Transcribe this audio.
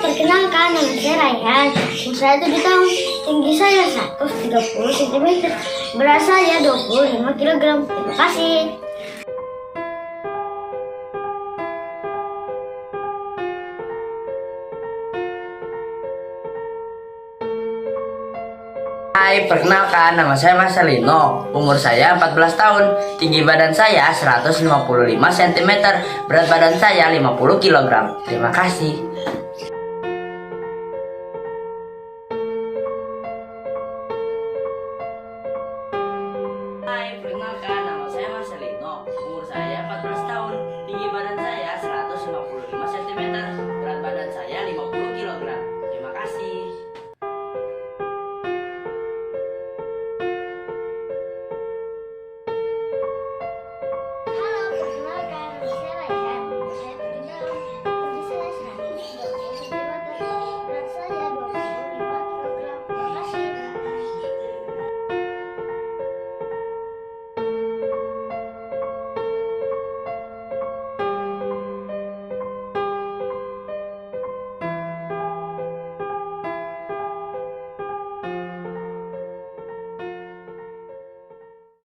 Perkenalkan, nama saya Rayhan. Umur saya 7 tahun. Tinggi saya 130 cm. Berat saya 25 kg. Terima kasih. Hai, perkenalkan, nama saya Marchell Rayhan. Umur saya 14 tahun. Tinggi badan saya 155 cm. Berat badan saya 50 kg. Terima kasih.